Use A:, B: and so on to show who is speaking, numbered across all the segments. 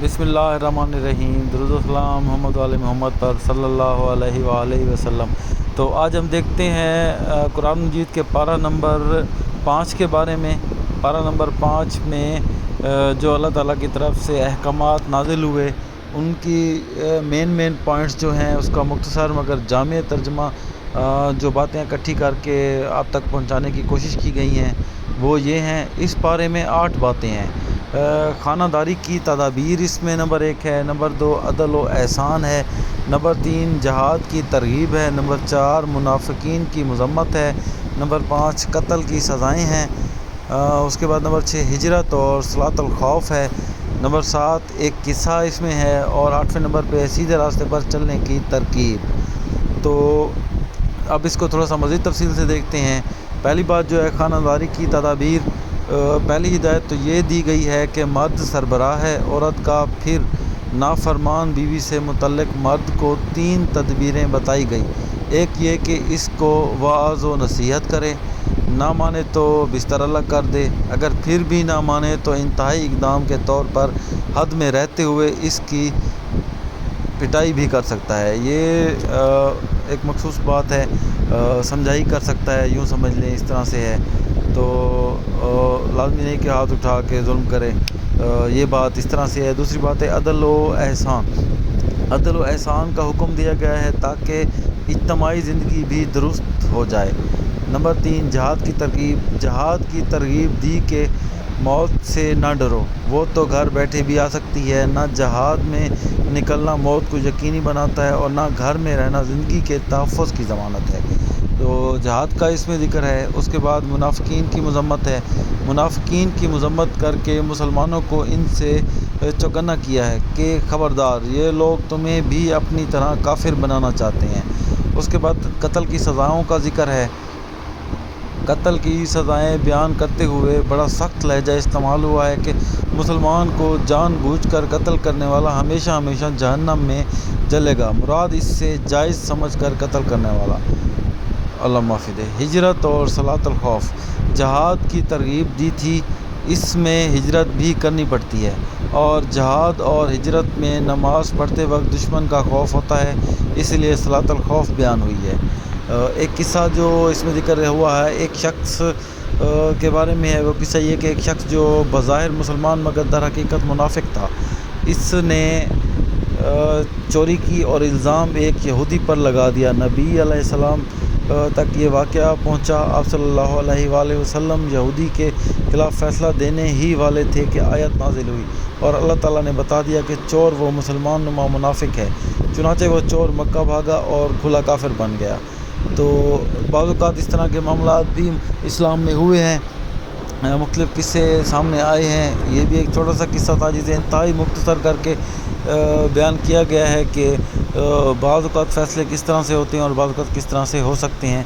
A: بسم اللہ الرحمن الرحیم، درود و سلام محمد وعلی محمد پر صلی اللہ علیہ وآلہ وسلم۔ تو آج ہم دیکھتے ہیں قرآن مجید کے پارہ نمبر 5 کے بارے میں۔ پارہ نمبر 5 میں جو اللہ تعالیٰ کی طرف سے احکامات نازل ہوئے، ان کی مین پوائنٹس جو ہیں اس کا مختصر مگر جامع ترجمہ جو باتیں اکٹھی کر کے آپ تک پہنچانے کی کوشش کی گئی ہیں وہ یہ ہیں۔ اس پارے میں 8 باتیں ہیں۔ خانہ داری کی تدابیر اس میں نمبر 1 ہے، نمبر 2 عدل و احسان ہے، نمبر 3 جہاد کی ترغیب ہے، نمبر 4 منافقین کی مذمت ہے، نمبر 5 قتل کی سزائیں ہیں، اس کے بعد نمبر 6 ہجرت اور صلاۃ الخوف ہے، نمبر 7 ایک قصہ اس میں ہے، اور 8ویں نمبر پہ سیدھے راستے پر چلنے کی ترکیب۔ تو اب اس کو تھوڑا سا مزید تفصیل سے دیکھتے ہیں۔ پہلی بات جو ہے خانہ داری کی تدابیر، پہلی ہدایت تو یہ دی گئی ہے کہ مرد سربراہ ہے عورت کا، پھر نافرمان بیوی سے متعلق مرد کو 3 تدبیریں بتائی گئی۔ ایک یہ کہ اس کو وعظ و نصیحت کرے، نہ مانے تو بستر الگ کر دے، اگر پھر بھی نہ مانے تو انتہائی اقدام کے طور پر حد میں رہتے ہوئے اس کی پٹائی بھی کر سکتا ہے۔ یہ ایک مخصوص بات ہے، سمجھائی کر سکتا ہے، یوں سمجھ لیں اس طرح سے ہے۔ تو لازمی نہیں کہ ہاتھ اٹھا کے ظلم کرے، یہ بات اس طرح سے ہے۔ دوسری بات ہے عدل و احسان۔ عدل و احسان کا حکم دیا گیا ہے تاکہ اجتماعی زندگی بھی درست ہو جائے۔ نمبر 3 جہاد کی ترغیب۔ جہاد کی ترغیب دی کہ موت سے نہ ڈرو، وہ تو گھر بیٹھے بھی آ سکتی ہے، نہ جہاد میں نکلنا موت کو یقینی بناتا ہے اور نہ گھر میں رہنا زندگی کے تحفظ کی ضمانت ہے۔ تو جہاد کا اس میں ذکر ہے۔ اس کے بعد منافقین کی مذمت ہے۔ منافقین کی مذمت کر کے مسلمانوں کو ان سے چوکنا کیا ہے کہ خبردار، یہ لوگ تمہیں بھی اپنی طرح کافر بنانا چاہتے ہیں۔ اس کے بعد قتل کی سزاؤں کا ذکر ہے۔ قتل کی سزائیں بیان کرتے ہوئے بڑا سخت لہجہ استعمال ہوا ہے کہ مسلمان کو جان بوجھ کر قتل کرنے والا ہمیشہ جہنم میں جلے گا، مراد اس سے جائز سمجھ کر قتل کرنے والا۔ اللہ معافی دے۔ ہجرت اور صلاۃ الخوف۔ جہاد کی ترغیب دی تھی، اس میں ہجرت بھی کرنی پڑتی ہے، اور جہاد اور ہجرت میں نماز پڑھتے وقت دشمن کا خوف ہوتا ہے، اس لیے صلاۃ الخوف بیان ہوئی ہے۔ ایک قصہ جو اس میں ذکر ہوا ہے ایک شخص کے بارے میں ہے۔ وہ قصہ یہ کہ ایک شخص جو بظاہر مسلمان مگر در حقیقت منافق تھا، اس نے چوری کی اور الزام ایک یہودی پر لگا دیا۔ نبی علیہ السلام تک یہ واقعہ پہنچا۔ آپ صلی اللہ علیہ وآلہ وسلم یہودی کے خلاف فیصلہ دینے ہی والے تھے کہ آیت نازل ہوئی اور اللہ تعالیٰ نے بتا دیا کہ چور وہ مسلمان نما منافق ہے، چنانچہ وہ چور مکہ بھاگا اور کھلا کافر بن گیا۔ تو بعض اوقات اس طرح کے معاملات بھی اسلام میں ہوئے ہیں، مختلف قصے سامنے آئے ہیں۔ یہ بھی ایک چھوٹا سا قصہ تھا جسے انتہائی مختصر کر کے بیان کیا گیا ہے کہ بعض اوقات فیصلے کس طرح سے ہوتے ہیں اور بعض اوقات کس طرح سے ہو سکتے ہیں۔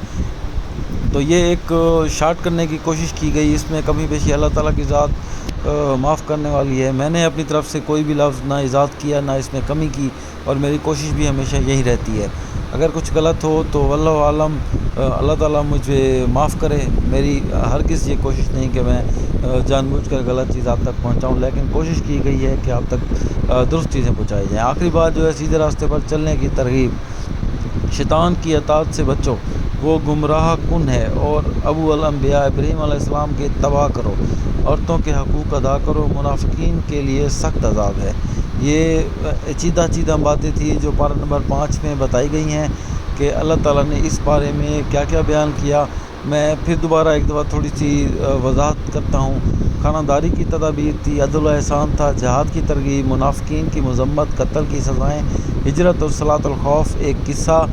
A: تو یہ ایک شارٹ کرنے کی کوشش کی گئی، اس میں کمی بیشی اللہ تعالیٰ کی ذات معاف کرنے والی ہے۔ میں نے اپنی طرف سے کوئی بھی لفظ نہ ایجاد کیا نہ اس میں کمی کی، اور میری کوشش بھی ہمیشہ یہی رہتی ہے۔ اگر کچھ غلط ہو تو واللہ عالم، اللہ تعالیٰ مجھے معاف کرے۔ میری ہرگز یہ کوشش نہیں کہ میں جان بوجھ کر غلط چیز آپ تک پہنچاؤں، لیکن کوشش کی گئی ہے کہ آپ تک درست چیزیں پہنچائی جائیں۔ آخری بات جو ہے سیدھے راستے پر چلنے کی ترغیب۔ شیطان کی اطاعت سے بچو، وہ گمراہ کن ہے، اور ابو الانبیاء ابراہیم علیہ السلام کی اتباع کرو، عورتوں کے حقوق ادا کرو، منافقین کے لیے سخت عذاب ہے۔ یہ چیدہ باتیں تھیں جو پارہ نمبر 5 میں بتائی گئی ہیں کہ اللہ تعالیٰ نے اس بارے میں کیا کیا بیان کیا۔ میں پھر دوبارہ ایک دفعہ تھوڑی سی وضاحت کرتا ہوں۔ خانہ داری کی تدابیر تھی، عدل و احسان تھا، جہاد کی ترغیب، منافقین کی مذمت، قتل کی سزائیں، ہجرت اور صلاۃ الخوف، ایک قصہ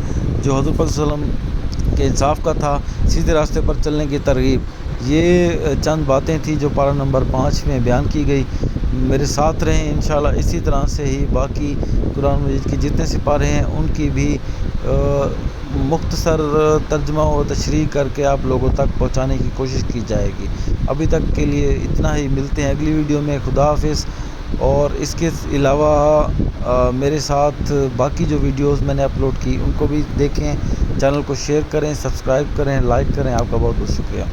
A: جو حضور صلی اللہ علیہ وسلم کے انصاف کا تھا، سیدھے راستے پر چلنے کی ترغیب۔ یہ چند باتیں تھیں جو پارہ نمبر 5 میں بیان کی گئی۔ میرے ساتھ رہیں انشاءاللہ، اسی طرح سے ہی باقی قرآن مجید کے جتنے سپارے ہیں ان کی بھی مختصر ترجمہ و تشریح کر کے آپ لوگوں تک پہنچانے کی کوشش کی جائے گی۔ ابھی تک کے لیے اتنا ہی، ملتے ہیں اگلی ویڈیو میں۔ خدا حافظ۔ اور اس کے علاوہ میرے ساتھ باقی جو ویڈیوز میں نے اپلوڈ کی ان کو بھی دیکھیں، چینل کو شیئر کریں، سبسکرائب کریں، لائک کریں۔ آپ کا بہت بہت شکریہ۔